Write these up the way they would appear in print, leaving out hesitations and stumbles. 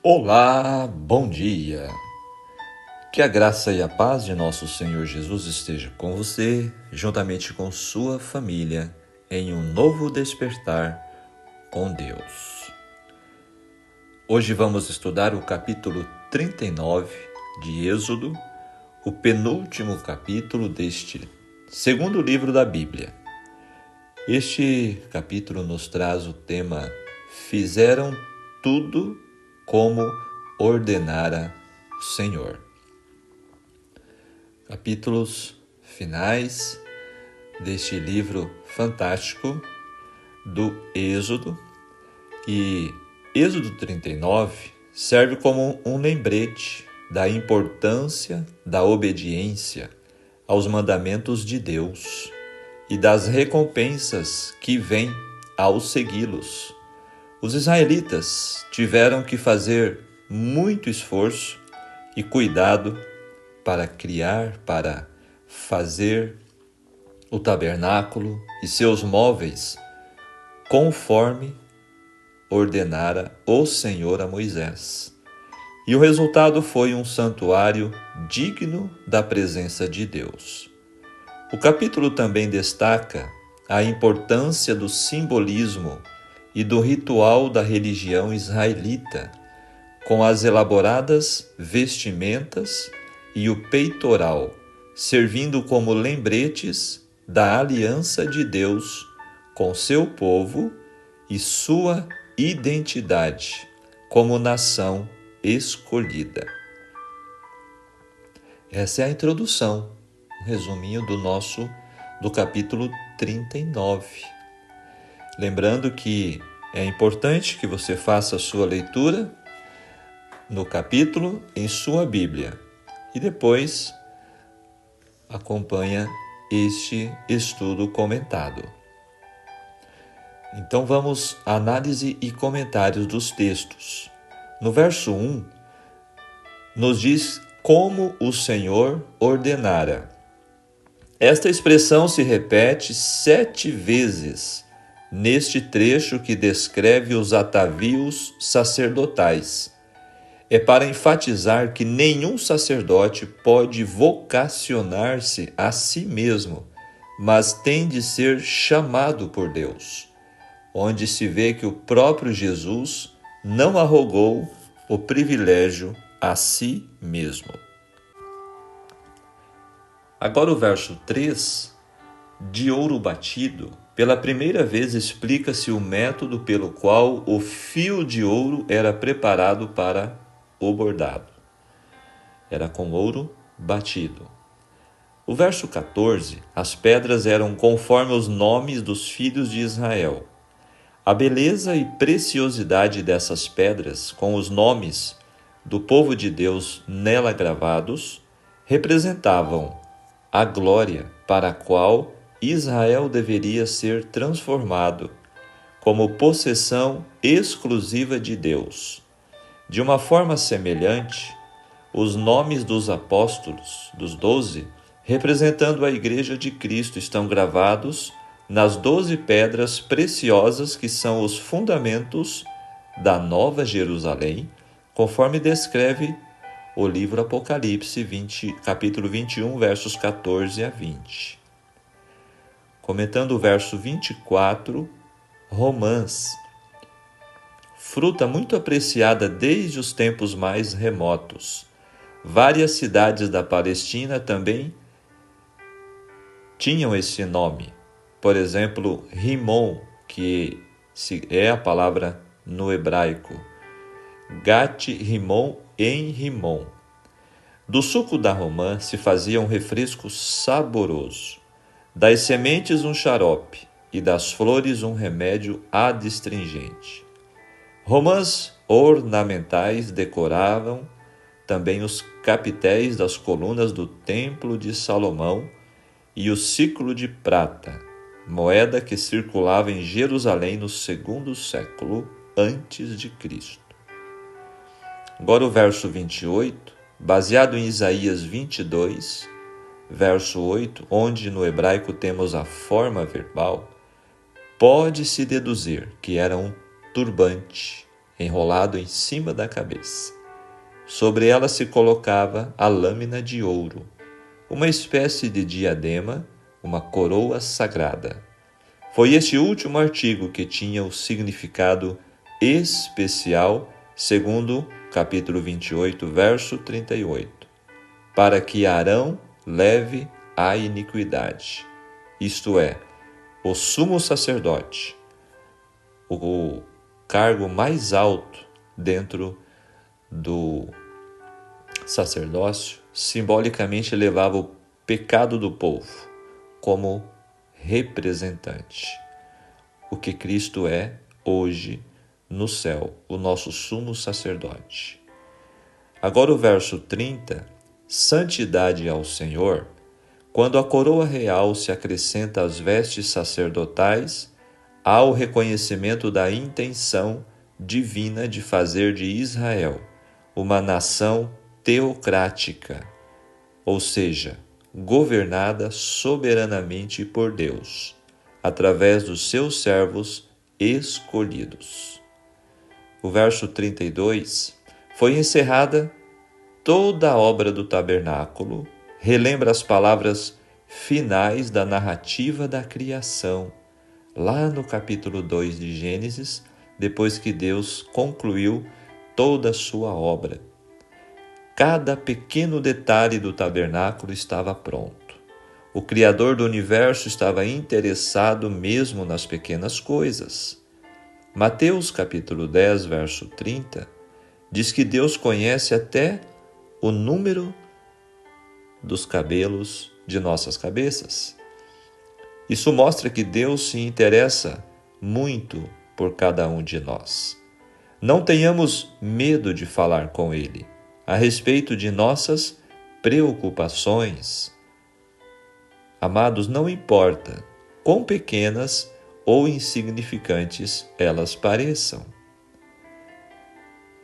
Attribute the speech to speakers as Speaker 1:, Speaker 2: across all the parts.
Speaker 1: Olá, bom dia. Que a graça e a paz de nosso Senhor Jesus esteja com você, juntamente com sua família, em um novo despertar com Deus. Hoje vamos estudar o capítulo 39 de Êxodo, o penúltimo capítulo deste segundo livro da Bíblia. Este capítulo nos traz o tema Fizeram tudo como ordenara o Senhor. Capítulos finais deste livro fantástico do Êxodo. E Êxodo 39 serve como um lembrete da importância da obediência aos mandamentos de Deus e das recompensas que vêm ao segui-los. Os israelitas tiveram que fazer muito esforço e cuidado para fazer o tabernáculo e seus móveis, conforme ordenara o Senhor a Moisés. E o resultado foi um santuário digno da presença de Deus. O capítulo também destaca a importância do simbolismo e do ritual da religião israelita, com as elaboradas vestimentas e o peitoral, servindo como lembretes da aliança de Deus com seu povo e sua identidade como nação escolhida. Essa é a introdução, um resuminho do capítulo 39. Lembrando que é importante que você faça a sua leitura no capítulo em sua Bíblia e depois acompanha este estudo comentado. Então vamos à análise e comentários dos textos. No verso 1, nos diz como o Senhor ordenara. Esta expressão se repete 7 vezes neste trecho que descreve os atavios sacerdotais. É para enfatizar que nenhum sacerdote pode vocacionar-se a si mesmo, mas tem de ser chamado por Deus, onde se vê que o próprio Jesus não arrogou o privilégio a si mesmo. Agora o verso 3, de ouro batido, pela primeira vez explica-se o método pelo qual o fio de ouro era preparado para o bordado. Era com ouro batido. O verso 14, as pedras eram conforme os nomes dos filhos de Israel. A beleza e preciosidade dessas pedras, com os nomes do povo de Deus nela gravados, representavam a glória para a qual Israel deveria ser transformado como possessão exclusiva de Deus. De uma forma semelhante, os nomes dos apóstolos, dos 12, representando a Igreja de Cristo, estão gravados nas 12 pedras preciosas que são os fundamentos da Nova Jerusalém, conforme descreve o livro Apocalipse, capítulo 21, versos 14 a 20. Comentando o verso 24, romãs, fruta muito apreciada desde os tempos mais remotos. Várias cidades da Palestina também tinham esse nome. Por exemplo, Rimon, que é a palavra no hebraico, Gat Rimon em Rimon. Do suco da romã se fazia um refresco saboroso, das sementes um xarope e das flores um remédio adstringente. Romãs ornamentais decoravam também os capitéis das colunas do Templo de Salomão e o ciclo de prata, moeda que circulava em Jerusalém no 2º século antes de Cristo. Agora o verso 28, baseado em Isaías 22, verso 8, onde no hebraico temos a forma verbal, pode-se deduzir que era um turbante enrolado em cima da cabeça. Sobre ela se colocava a lâmina de ouro, uma espécie de diadema, uma coroa sagrada. Foi este último artigo que tinha o significado especial, segundo capítulo 28, verso 38, para que Arão leve a iniquidade, isto é, o sumo sacerdote, o cargo mais alto dentro do sacerdócio, simbolicamente levava o pecado do povo como representante. O que Cristo é hoje no céu, o nosso sumo sacerdote. Agora o verso 30, santidade ao Senhor, quando a coroa real se acrescenta às vestes sacerdotais, há o reconhecimento da intenção divina de fazer de Israel uma nação teocrática, ou seja, governada soberanamente por Deus, através dos seus servos escolhidos. O verso 32, foi encerrada toda a obra do tabernáculo, relembra as palavras finais da narrativa da criação, lá no capítulo 2 de Gênesis, depois que Deus concluiu toda a sua obra. Cada pequeno detalhe do tabernáculo estava pronto. O Criador do universo estava interessado mesmo nas pequenas coisas. Mateus capítulo 10, verso 30, diz que Deus conhece até o número dos cabelos de nossas cabeças. Isso mostra que Deus se interessa muito por cada um de nós. Não tenhamos medo de falar com Ele a respeito de nossas preocupações. Amados, não importa quão pequenas ou insignificantes elas pareçam.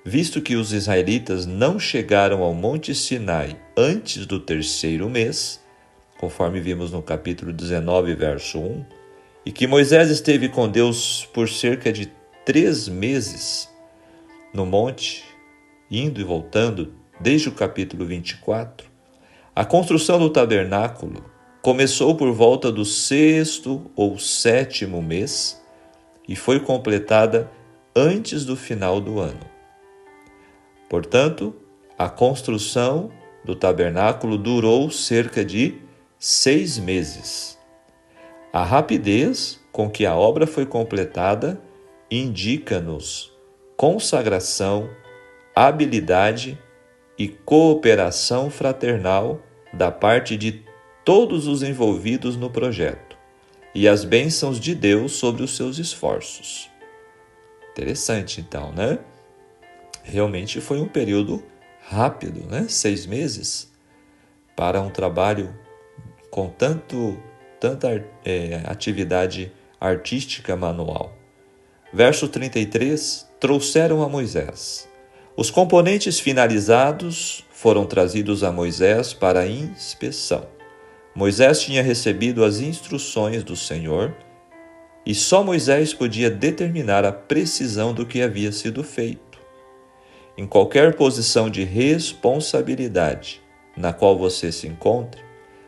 Speaker 1: Visto que os israelitas não chegaram ao Monte Sinai antes do 3º mês, conforme vimos no capítulo 19, verso 1, e que Moisés esteve com Deus por cerca de 3 meses no monte, indo e voltando desde o capítulo 24, a construção do tabernáculo começou por volta do 6º ou 7º mês e foi completada antes do final do ano. Portanto, a construção do tabernáculo durou cerca de 6 meses. A rapidez com que a obra foi completada indica-nos consagração, habilidade e cooperação fraternal da parte de todos os envolvidos no projeto e as bênçãos de Deus sobre os seus esforços. Interessante, então, né? Realmente foi um período rápido, né? 6 meses para um trabalho com tanta atividade artística manual. Verso 33, trouxeram a Moisés. Os componentes finalizados foram trazidos a Moisés para a inspeção. Moisés tinha recebido as instruções do Senhor e só Moisés podia determinar a precisão do que havia sido feito. Em qualquer posição de responsabilidade na qual você se encontre,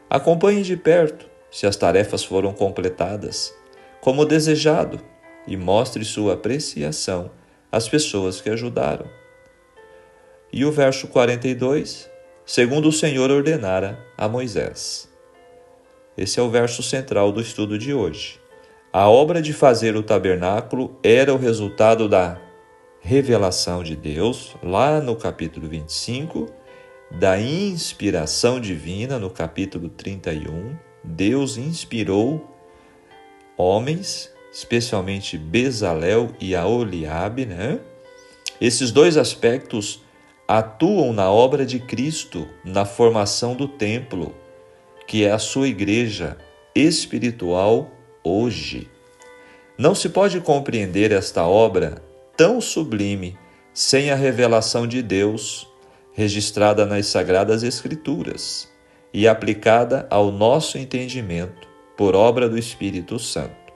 Speaker 1: acompanhe de perto se as tarefas foram completadas, como desejado, e mostre sua apreciação às pessoas que ajudaram. E o verso 42, segundo o Senhor ordenara a Moisés. Esse é o verso central do estudo de hoje. A obra de fazer o tabernáculo era o resultado da revelação de Deus, lá no capítulo 25, da inspiração divina, no capítulo 31. Deus inspirou homens, especialmente Bezalel e Aholiabe, né? Esses dois aspectos atuam na obra de Cristo, na formação do templo, que é a sua igreja espiritual hoje. Não se pode compreender esta obra tão sublime sem a revelação de Deus, registrada nas Sagradas Escrituras e aplicada ao nosso entendimento por obra do Espírito Santo.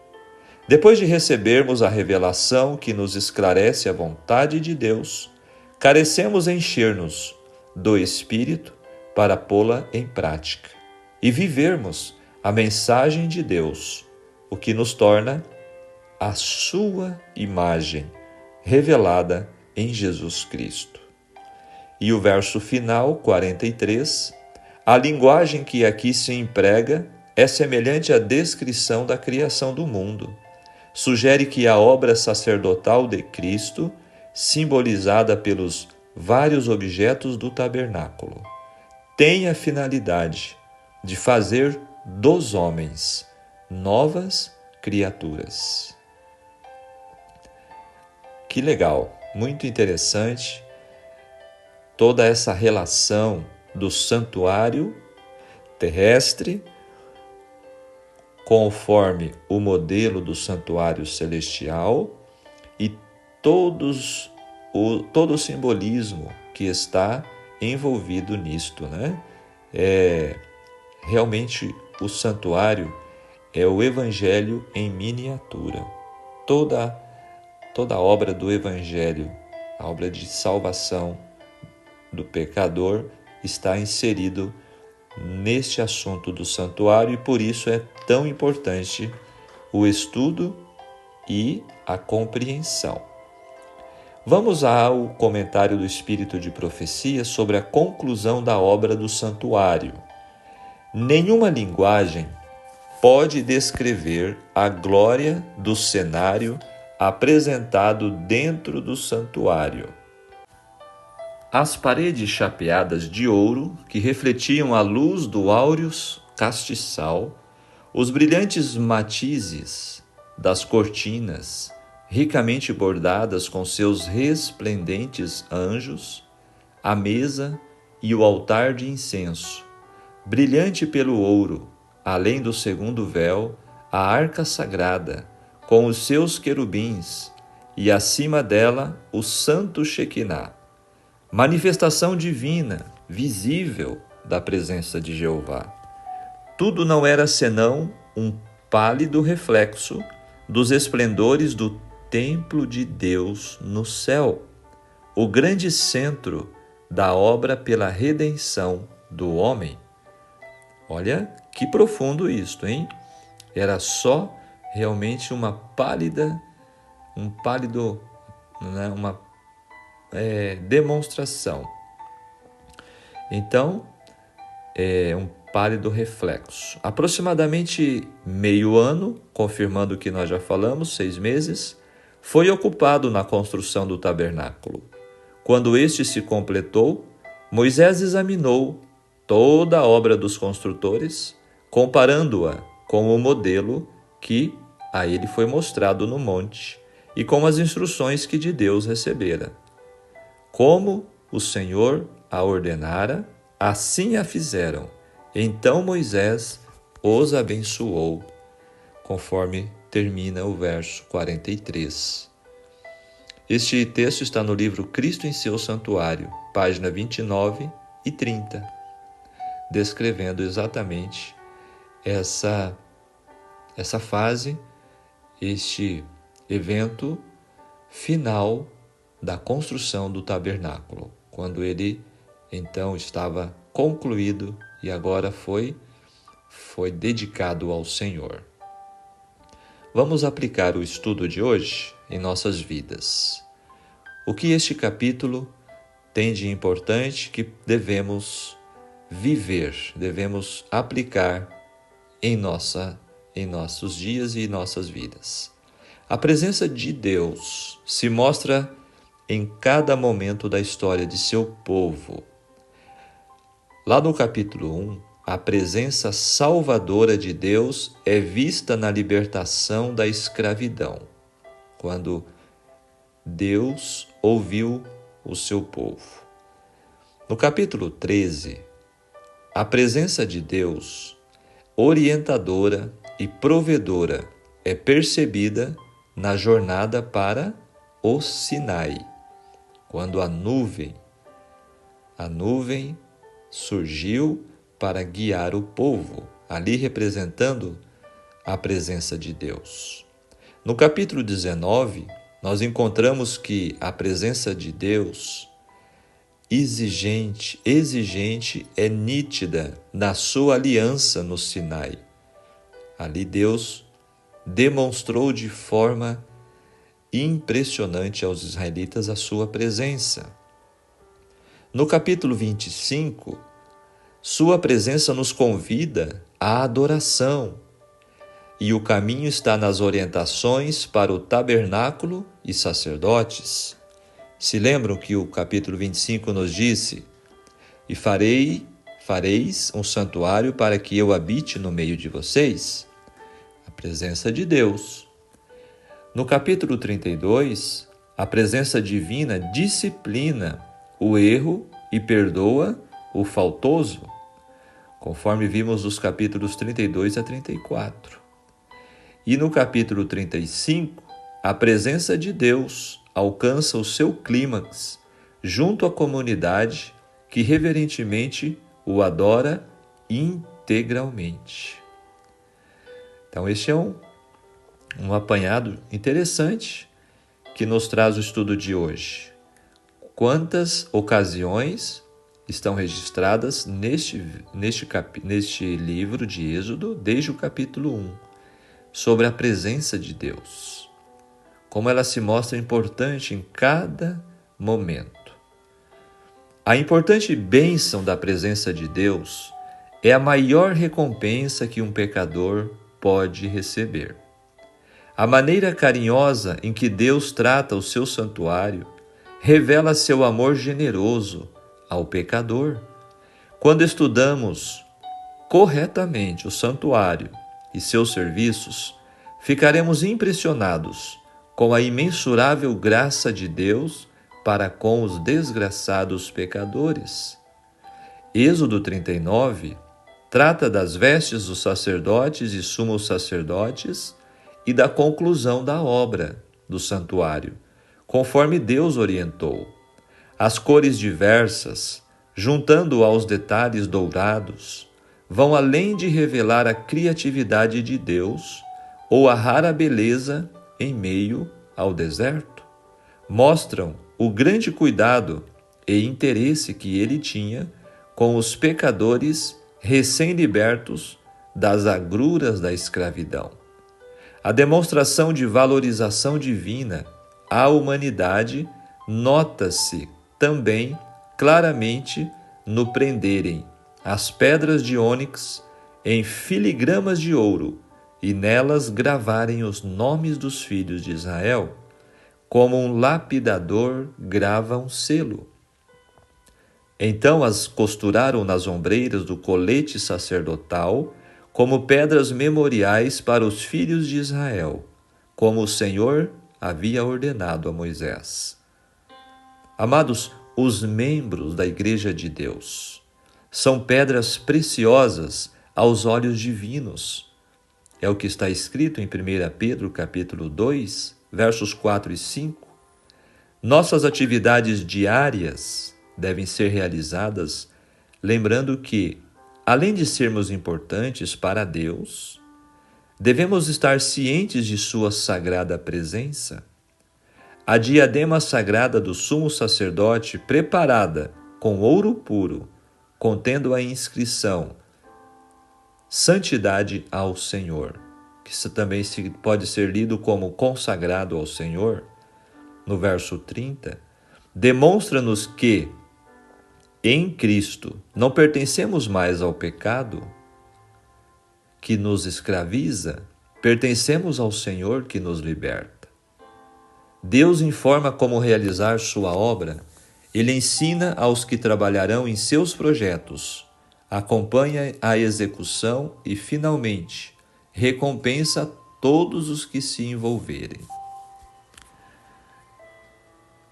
Speaker 1: Depois de recebermos a revelação que nos esclarece a vontade de Deus, carecemos encher-nos do Espírito para pô-la em prática e vivermos a mensagem de Deus, o que nos torna a sua imagem revelada em Jesus Cristo. E o verso final, 43, a linguagem que aqui se emprega é semelhante à descrição da criação do mundo. Sugere que a obra sacerdotal de Cristo, simbolizada pelos vários objetos do tabernáculo, tem a finalidade de fazer dos homens novas criaturas. Que legal, muito interessante toda essa relação do santuário terrestre, conforme o modelo do santuário celestial, e todo o simbolismo que está envolvido nisto, né? Realmente o santuário é o Evangelho em miniatura. Toda a obra do Evangelho, a obra de salvação do pecador, está inserido neste assunto do santuário, e por isso é tão importante o estudo e a compreensão. Vamos ao comentário do Espírito de Profecia sobre a conclusão da obra do santuário. Nenhuma linguagem pode descrever a glória do cenário apresentado dentro do santuário. As paredes chapeadas de ouro, que refletiam a luz do áureo castiçal, os brilhantes matizes das cortinas, ricamente bordadas com seus resplendentes anjos, a mesa e o altar de incenso, brilhante pelo ouro, além do segundo véu, a arca sagrada, com os seus querubins, e acima dela o santo Shequiná, manifestação divina, visível da presença de Jeová. Tudo não era senão um pálido reflexo dos esplendores do templo de Deus no céu, o grande centro da obra pela redenção do homem. Olha que profundo isto, hein? Era só realmente uma demonstração. Então, um pálido reflexo. Aproximadamente meio ano, confirmando o que nós já falamos, 6 meses, foi ocupado na construção do tabernáculo. Quando este se completou, Moisés examinou toda a obra dos construtores, comparando-a com o modelo que a ele foi mostrado no monte e com as instruções que de Deus recebera. Como o Senhor a ordenara, assim a fizeram. Então Moisés os abençoou, conforme termina o verso 43. Este texto está no livro Cristo em seu Santuário, página 29 e 30, descrevendo exatamente essa fase, este evento final da construção do tabernáculo, quando ele então estava concluído e agora foi dedicado ao Senhor. Vamos aplicar o estudo de hoje em nossas vidas. O que este capítulo tem de importante que devemos viver, devemos aplicar em nossos dias e nossas vidas? A presença de Deus se mostra em cada momento da história de seu povo. Lá no capítulo 1, a presença salvadora de Deus é vista na libertação da escravidão, quando Deus ouviu o seu povo. No capítulo 13, a presença de Deus, orientadora e provedora, é percebida na jornada para o Sinai, quando a nuvem surgiu para guiar o povo, ali representando a presença de Deus. No capítulo 19, nós encontramos que a presença de Deus exigente é nítida na sua aliança no Sinai. Ali Deus demonstrou de forma impressionante aos israelitas a sua presença. No capítulo 25, sua presença nos convida à adoração, e o caminho está nas orientações para o tabernáculo e sacerdotes. Se lembram que o capítulo 25 nos disse: "E fareis um santuário para que eu habite no meio de vocês"? A presença de Deus. No capítulo 32, a presença divina disciplina o erro e perdoa o faltoso, conforme vimos nos capítulos 32 a 34. E no capítulo 35, a presença de Deus alcança o seu clímax junto à comunidade que reverentemente o adora integralmente. Então, este é um apanhado interessante que nos traz o estudo de hoje. Quantas ocasiões estão registradas neste livro de Êxodo, desde o capítulo 1, sobre a presença de Deus, como ela se mostra importante em cada momento. A importante bênção da presença de Deus é a maior recompensa que um pecador pode receber. A maneira carinhosa em que Deus trata o seu santuário revela seu amor generoso ao pecador. Quando estudamos corretamente o santuário e seus serviços, ficaremos impressionados com a imensurável graça de Deus para com os desgraçados pecadores. Êxodo 39 trata das vestes dos sacerdotes e sumos sacerdotes e da conclusão da obra do santuário, conforme Deus orientou. As cores diversas, juntando aos detalhes dourados, vão além de revelar a criatividade de Deus ou a rara beleza em meio ao deserto. Mostram o grande cuidado e interesse que ele tinha com os pecadores recém-libertos das agruras da escravidão. A demonstração de valorização divina à humanidade nota-se também claramente no prenderem as pedras de ônix em filigramas de ouro e nelas gravarem os nomes dos filhos de Israel, como um lapidador grava um selo. Então as costuraram nas ombreiras do colete sacerdotal como pedras memoriais para os filhos de Israel, como o Senhor havia ordenado a Moisés. Amados, os membros da Igreja de Deus são pedras preciosas aos olhos divinos. É o que está escrito em 1 Pedro capítulo 2, versos 4 e 5. Nossas atividades diárias devem ser realizadas lembrando que, além de sermos importantes para Deus, devemos estar cientes de sua sagrada presença. A diadema sagrada do sumo sacerdote, preparada com ouro puro, contendo a inscrição Santidade ao Senhor, que isso também pode ser lido como consagrado ao Senhor, no verso 30, demonstra-nos que, em Cristo, não pertencemos mais ao pecado que nos escraviza, pertencemos ao Senhor que nos liberta. Deus informa como realizar sua obra, Ele ensina aos que trabalharão em seus projetos, acompanha a execução e, finalmente, recompensa todos os que se envolverem.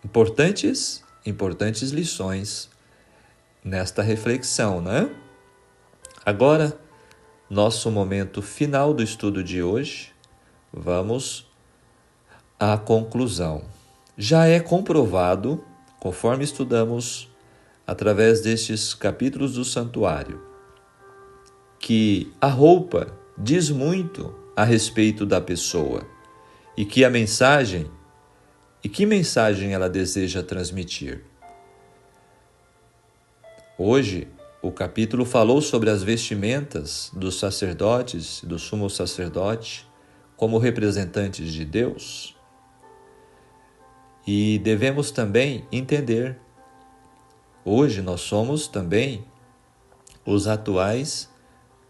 Speaker 1: Importantes lições nesta reflexão, né? Agora, nosso momento final do estudo de hoje, vamos à conclusão. Já é comprovado, conforme estudamos através destes capítulos do santuário, que a roupa diz muito a respeito da pessoa E que mensagem ela deseja transmitir? Hoje, o capítulo falou sobre as vestimentas dos sacerdotes, do sumo sacerdote, como representantes de Deus. E devemos também entender, hoje nós somos também os atuais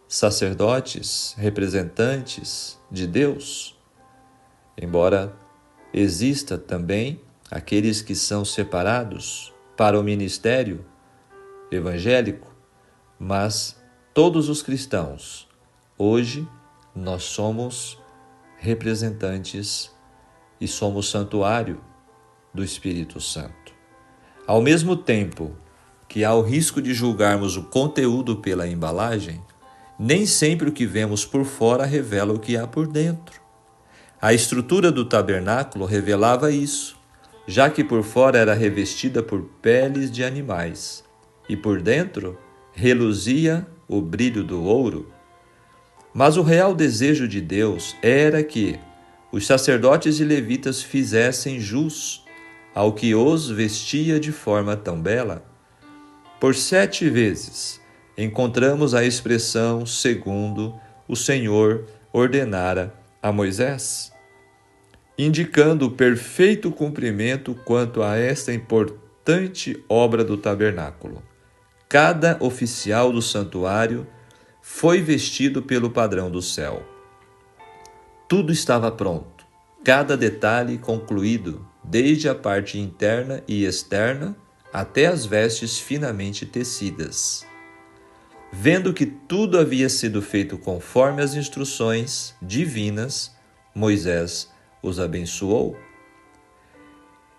Speaker 1: sacerdotes, representantes de Deus. Embora exista também aqueles que são separados para o ministério evangélico, mas todos os cristãos, hoje nós somos representantes e somos santuário do Espírito Santo. Ao mesmo tempo que há o risco de julgarmos o conteúdo pela embalagem, nem sempre o que vemos por fora revela o que há por dentro. A estrutura do tabernáculo revelava isso, já que por fora era revestida por peles de animais e por dentro reluzia o brilho do ouro. Mas o real desejo de Deus era que os sacerdotes e levitas fizessem jus ao que os vestia de forma tão bela. Por 7 vezes encontramos a expressão segundo o Senhor ordenara a Moisés, indicando o perfeito cumprimento quanto a esta importante obra do tabernáculo. Cada oficial do santuário foi vestido pelo padrão do céu. Tudo estava pronto, cada detalhe concluído, desde a parte interna e externa até as vestes finamente tecidas. Vendo que tudo havia sido feito conforme as instruções divinas, Moisés os abençoou.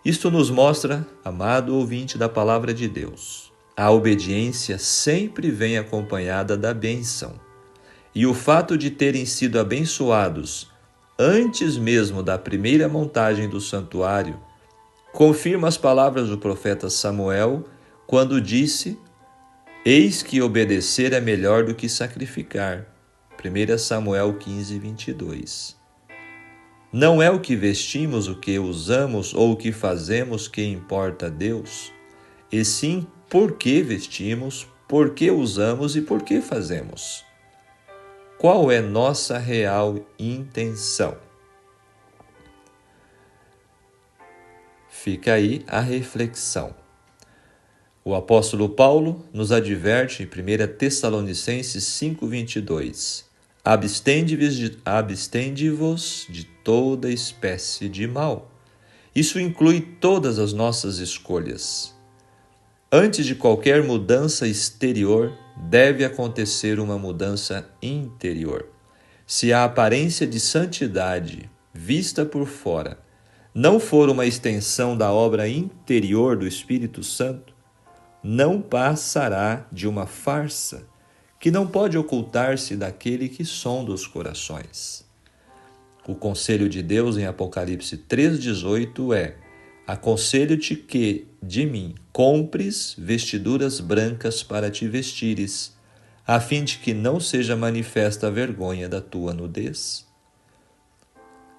Speaker 1: Isto nos mostra, amado ouvinte da palavra de Deus, a obediência sempre vem acompanhada da bênção. E o fato de terem sido abençoados antes mesmo da primeira montagem do santuário confirma as palavras do profeta Samuel quando disse: eis que obedecer é melhor do que sacrificar. 1 Samuel 15, 22. Não é o que vestimos, o que usamos ou o que fazemos que importa a Deus, e sim por que vestimos, por que usamos e por que fazemos. Qual é nossa real intenção? Fica aí a reflexão. O apóstolo Paulo nos adverte em 1 Tessalonicenses 5:22. Abstende-vos de toda espécie de mal. Isso inclui todas as nossas escolhas. Antes de qualquer mudança exterior, deve acontecer uma mudança interior. Se a aparência de santidade, vista por fora, não for uma extensão da obra interior do Espírito Santo, não passará de uma farsa que não pode ocultar-se daquele que sonda os corações. O conselho de Deus em Apocalipse 3,18 é: aconselho-te que, de mim, compres vestiduras brancas para te vestires, a fim de que não seja manifesta a vergonha da tua nudez.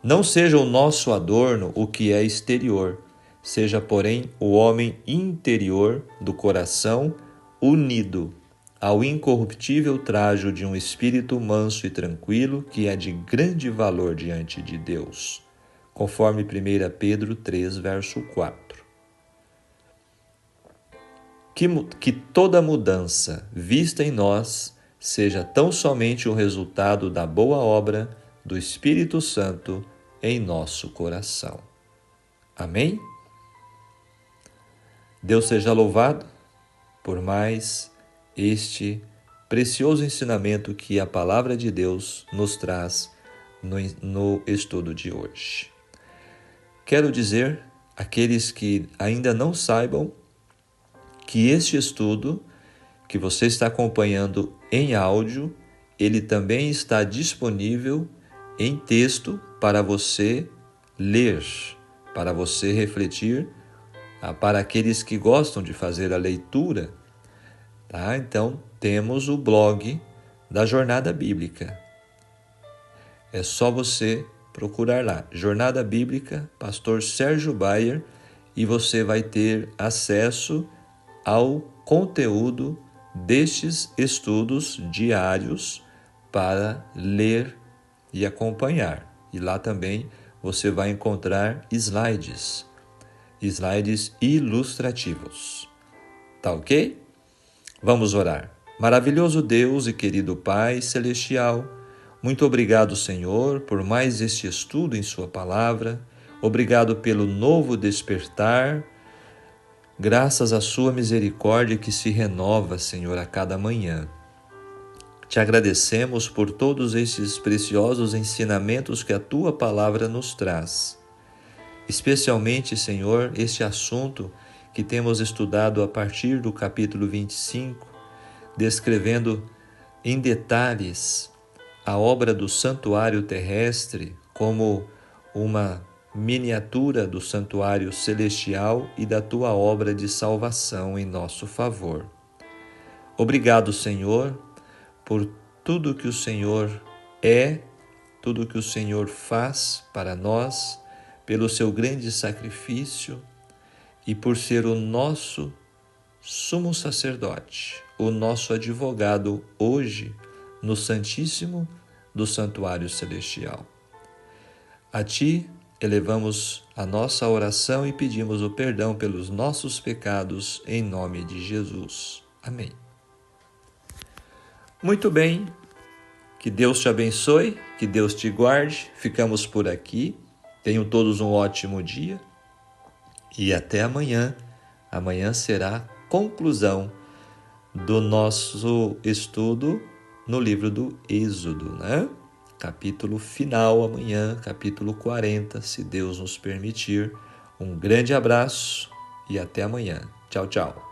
Speaker 1: Não seja o nosso adorno o que é exterior, seja, porém, o homem interior do coração unido ao incorruptível trajo de um espírito manso e tranquilo, que é de grande valor diante de Deus, conforme 1 Pedro 3, verso 4. Que toda mudança vista em nós seja tão somente o resultado da boa obra do Espírito Santo em nosso coração. Amém? Deus seja louvado por mais este precioso ensinamento que a palavra de Deus nos traz no estudo de hoje. Quero dizer àqueles que ainda não saibam que este estudo que você está acompanhando em áudio, ele também está disponível em texto para você ler, para você refletir, para aqueles que gostam de fazer a leitura. Tá? Então, temos o blog da Jornada Bíblica. É só você procurar lá, Jornada Bíblica, Pastor Sérgio Bayer, e você vai ter acesso ao conteúdo destes estudos diários para ler e acompanhar. E lá também você vai encontrar slides ilustrativos. Tá ok? Vamos orar. Maravilhoso Deus e querido Pai Celestial, muito obrigado, Senhor, por mais este estudo em Sua Palavra. Obrigado pelo novo despertar, graças à Sua misericórdia que se renova, Senhor, a cada manhã. Te agradecemos por todos esses preciosos ensinamentos que a Tua Palavra nos traz. Especialmente, Senhor, este assunto que temos estudado a partir do capítulo 25, descrevendo em detalhes a obra do santuário terrestre como uma miniatura do santuário celestial e da Tua obra de salvação em nosso favor. Obrigado, Senhor, por tudo que o Senhor é, tudo que o Senhor faz para nós, pelo seu grande sacrifício e por ser o nosso sumo sacerdote, o nosso advogado hoje no Santíssimo do Santuário Celestial. A Ti elevamos a nossa oração e pedimos o perdão pelos nossos pecados em nome de Jesus. Amém. Muito bem, que Deus te abençoe, que Deus te guarde. Ficamos por aqui. Tenham todos um ótimo dia e até amanhã. Amanhã será a conclusão do nosso estudo no livro do Êxodo, né? Capítulo final amanhã, capítulo 40, se Deus nos permitir. Um grande abraço e até amanhã. Tchau, tchau.